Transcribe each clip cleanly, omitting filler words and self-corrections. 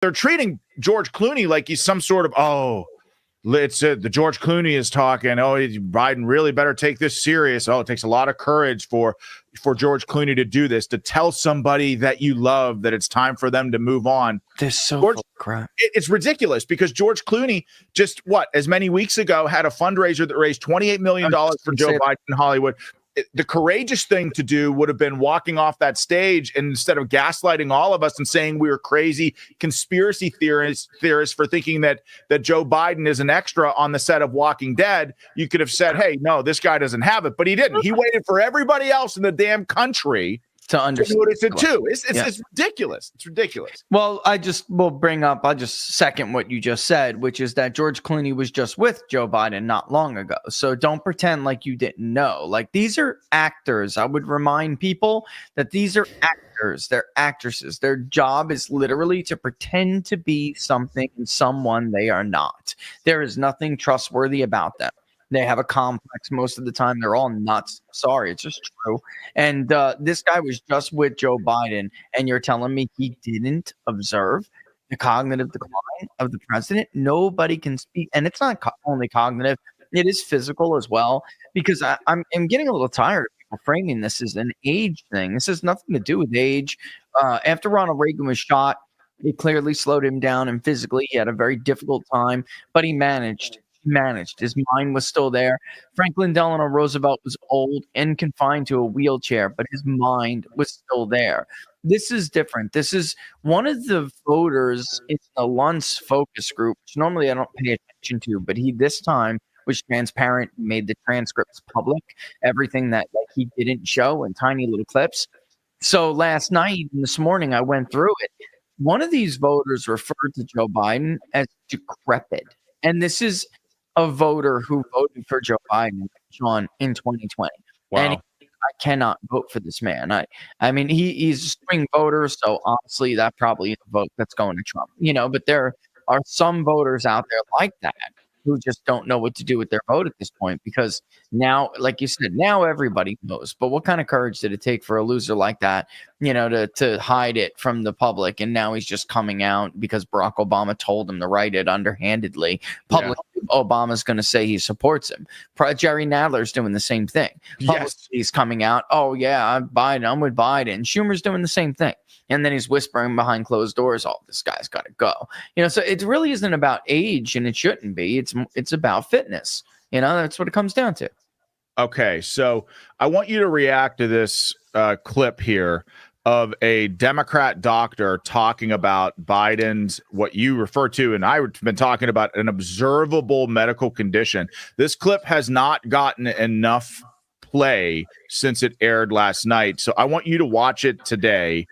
they're treating George Clooney like he's some sort of, the George Clooney is talking. Oh, Biden really better take this serious. Oh, it takes a lot of courage for George Clooney to do this, to tell somebody that you love that it's time for them to move on. They're so full of crap. It's ridiculous because George Clooney just as many weeks ago had a fundraiser that raised $28 million for Joe Biden in Hollywood. The courageous thing to do would have been walking off that stage, and instead of gaslighting all of us and saying we were crazy conspiracy theorists for thinking that Joe Biden is an extra on the set of Walking Dead, you could have said, hey, no, this guy doesn't have it. But he didn't. He waited for everybody else in the damn country to understand notice it too. It's ridiculous. It's ridiculous. Well, I'll just second what you just said, which is that George Clooney was just with Joe Biden not long ago. So don't pretend like you didn't know. Like, these are actors. I would remind people that these are actors. They're actresses. Their job is literally to pretend to be something and someone they are not. There is nothing trustworthy about them. They have a complex most of the time. They're all nuts. Sorry, it's just true. And this guy was just with Joe Biden, and you're telling me he didn't observe the cognitive decline of the president? Nobody can speak. And it's not only cognitive. It is physical as well, because I'm getting a little tired of people framing this as an age thing. This has nothing to do with age. After Ronald Reagan was shot, it clearly slowed him down, and physically he had a very difficult time, but he managed. His mind was still there. Franklin Delano Roosevelt was old and confined to a wheelchair, but his mind was still there. This is different. This is one of the voters in the Luntz focus group, which normally I don't pay attention to, but he this time was transparent, made the transcripts public, everything that he didn't show in tiny little clips. So last night and this morning I went through it. One of these voters referred to Joe Biden as decrepit. And this is a voter who voted for Joe Biden, Sean, in 2020. Wow. And I cannot vote for this man. I mean, he's a swing voter, so honestly, that probably is a vote that's going to Trump. But there are some voters out there like that who just don't know what to do with their vote at this point, because now, like you said, now everybody knows. But what kind of courage did it take for a loser like that, to hide it from the public? And now he's just coming out because Barack Obama told him to write it underhandedly. Publicly, Obama's going to say he supports him. Jerry Nadler's doing the same thing. Yes. He's coming out, I'm with Biden. Schumer's doing the same thing. And then he's whispering behind closed doors, this guy's got to go. So it really isn't about age, and it shouldn't be. It's about fitness. That's what it comes down to. Okay, so I want you to react to this clip here of a Democrat doctor talking about Biden's, what you refer to, and I've been talking about, an observable medical condition. This clip has not gotten enough play since it aired last night. So I want you to watch it today,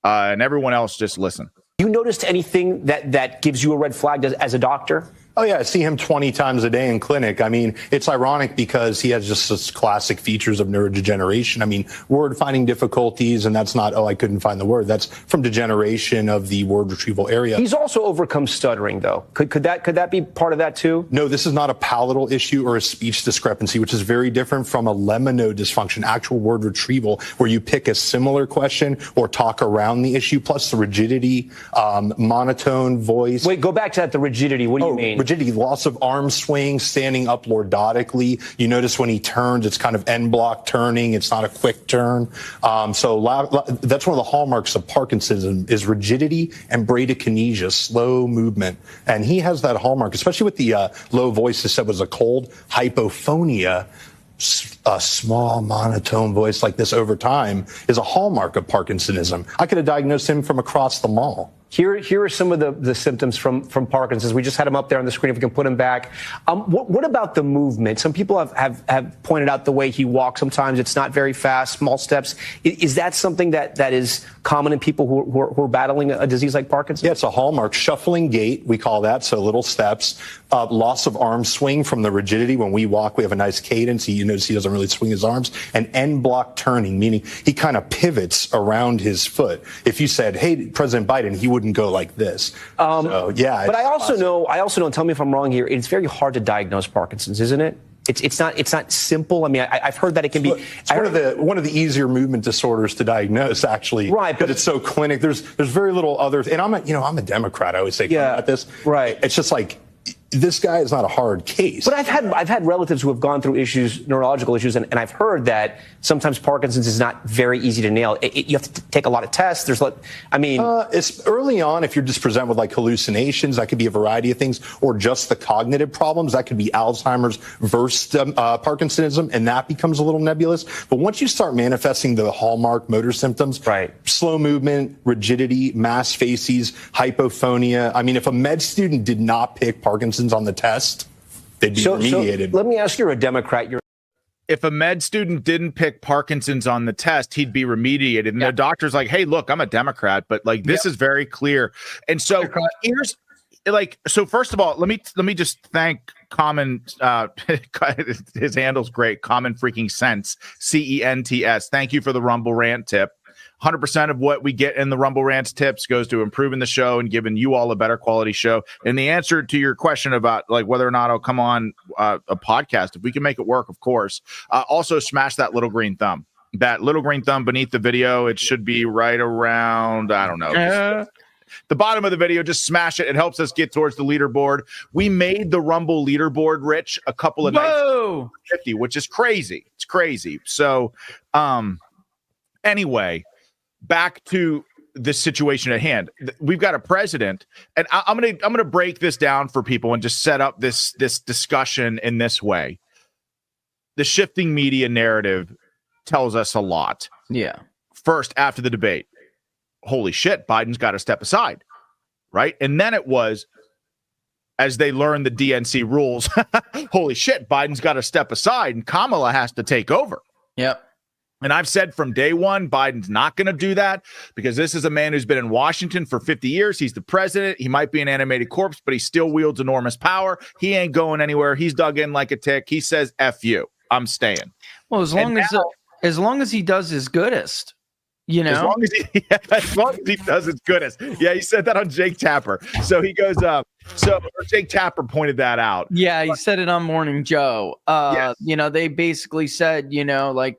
and everyone else just listen. You noticed anything that gives you a red flag as a doctor? Oh, yeah. I see him 20 times a day in clinic. I mean, it's ironic because he has just such classic features of neurodegeneration. I mean, word finding difficulties, and that's not, I couldn't find the word. That's from degeneration of the word retrieval area. He's also overcome stuttering, though. Could that be part of that, too? No, this is not a palatal issue or a speech discrepancy, which is very different from a lemino dysfunction, actual word retrieval, where you pick a similar question or talk around the issue, plus the rigidity, monotone voice. Wait, go back to that, the rigidity. What do you mean? Rigidity, loss of arm swing, standing up lordically. You notice when he turns, it's kind of en bloc turning. It's not a quick turn. So that's one of the hallmarks of Parkinsonism is rigidity and bradykinesia, slow movement. And he has that hallmark, especially with the low voice that said was a cold hypophonia. A small monotone voice like this over time is a hallmark of Parkinsonism. I could have diagnosed him from across the mall. Here are some of the symptoms from Parkinson's. We just had him up there on the screen. If we can put him back. What about the movement? Some people have pointed out the way he walks. Sometimes it's not very fast, small steps. Is that something that is common in people who are battling a disease like Parkinson's? Yeah, it's a hallmark. Shuffling gait, we call that, so little steps. Loss of arm swing from the rigidity. When we walk, we have a nice cadence. You notice he doesn't really swing his arms. And en bloc turning, meaning he kind of pivots around his foot. If you said, hey, President Biden, he wouldn't go like this. But I also know, and tell me if I'm wrong here, it's very hard to diagnose Parkinson's, isn't it? It's not simple. I mean, I've heard that it can be. It's one of the easier movement disorders to diagnose, actually. Right, but it's so clinic. There's very little other. And I'm a Democrat. I always say about this. Right. It's just like, this guy is not a hard case. But I've had relatives who have gone through neurological issues, and I've heard that sometimes Parkinson's is not very easy to nail. You have to take a lot of tests. It's early on. If you're just presented with like hallucinations, that could be a variety of things, or just the cognitive problems. That could be Alzheimer's versus Parkinsonism, and that becomes a little nebulous. But once you start manifesting the hallmark motor symptoms, right, slow movement, rigidity, mass facies, hypophonia. I mean, if a med student did not pick Parkinson's on the test, they'd be remediated. So let me ask you, you're a Democrat. If a med student didn't pick Parkinson's on the test, he'd be remediated. And the doctor's like, hey, look, I'm a Democrat, but like this is very clear. And so here's so first of all, let me just thank Common, his handle's great, Common Freaking Sense, CENTS. Thank you for the Rumble Rant tip. 100% of what we get in the Rumble Rants tips goes to improving the show and giving you all a better quality show. And the answer to your question about like whether or not I'll come on a podcast, if we can make it work, of course. Also smash that little green thumb. That little green thumb beneath the video. It should be right around, I don't know, the bottom of the video. Just smash it. It helps us get towards the leaderboard. We made the Rumble leaderboard, Rich, a couple of nights, 50, which is crazy. It's crazy. So anyway, back to the situation at hand. We've got a president, and I'm gonna break this down for people and just set up this discussion in this way. The shifting media narrative tells us a lot. Yeah. First, after the debate, holy shit, Biden's got to step aside, right? And then it was, as they learned the DNC rules, holy shit, Biden's got to step aside and Kamala has to take over. Yep. And I've said from day one, Biden's not going to do that because this is a man who's been in Washington for 50 years. He's the president. He might be an animated corpse, but he still wields enormous power. He ain't going anywhere. He's dug in like a tick. He says, F you, I'm staying. Well, as long as he does his goodest, you know, as long as he does his goodest. Yeah, he said that on Jake Tapper. So he goes up. Jake Tapper pointed that out. Yeah, he said it on Morning Joe. Yes. You know, they basically said, you know, like,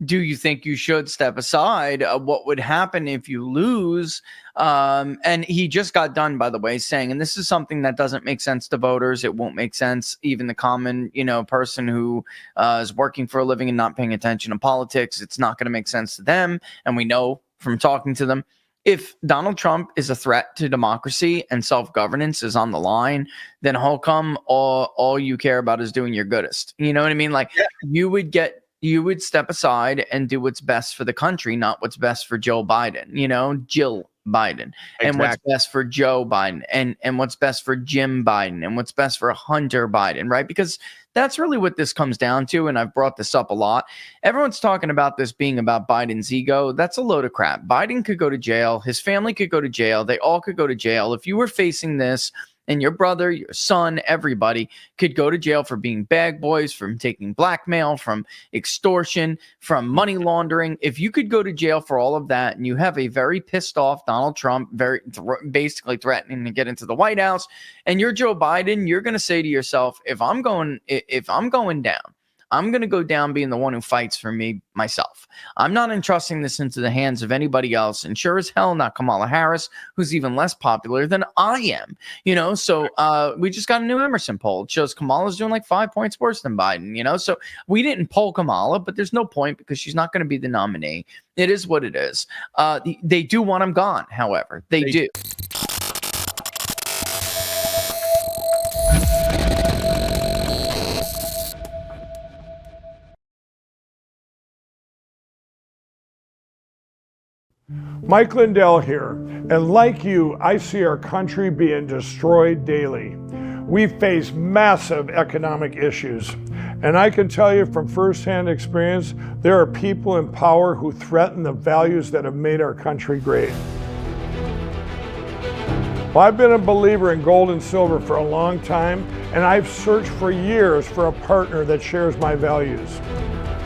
do you think you should step aside? What would happen if you lose? And he just got done, by the way, saying, and this is something that doesn't make sense to voters. It won't make sense. Even the common, you know, person who is working for a living and not paying attention to politics, it's not going to make sense to them. And we know from talking to them, if Donald Trump is a threat to democracy and self-governance is on the line, then how come all you care about is doing your goodest? You know what I mean? Like you would step aside and do what's best for the country, not what's best for Joe Biden, you know, Jill Biden, and what's best for Joe Biden, and what's best for Jim Biden, and what's best for Hunter Biden, right? Because that's really what this comes down to, and I've brought this up a lot. Everyone's talking about this being about Biden's ego. That's a load of crap. Biden could go to jail. His family could go to jail. They all could go to jail. If you were facing this, and your brother, your son, everybody could go to jail for being bag boys, from taking blackmail, from extortion, from money laundering. If you could go to jail for all of that, and you have a very pissed off Donald Trump, basically threatening to get into the White House, and you're Joe Biden, you're going to say to yourself, if I'm going down, I'm going to go down being the one who fights for me myself. I'm not entrusting this into the hands of anybody else, and sure as hell not Kamala Harris, who's even less popular than I am. You know, so we just got a new Emerson poll. It shows Kamala's doing like 5 points worse than Biden, you know? So we didn't poll Kamala, but there's no point because she's not going to be the nominee. It is what it is. They do want him gone, however. They do. Mike Lindell here, and like you, I see our country being destroyed daily. We face massive economic issues, and I can tell you from firsthand experience, there are people in power who threaten the values that have made our country great. Well, I've been a believer in gold and silver for a long time, and I've searched for years for a partner that shares my values.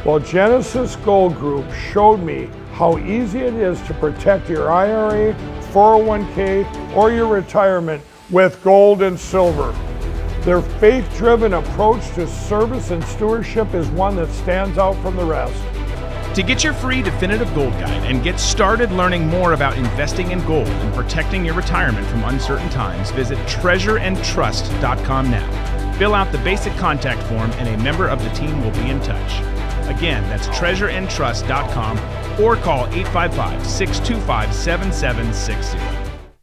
Well, Genesis Gold Group showed me how easy it is to protect your IRA, 401k, or your retirement with gold and silver. Their faith-driven approach to service and stewardship is one that stands out from the rest. To get your free definitive gold guide and get started learning more about investing in gold and protecting your retirement from uncertain times, visit treasureandtrust.com now. Fill out the basic contact form and a member of the team will be in touch. Again, that's treasureandtrust.com or call 855-625-7760.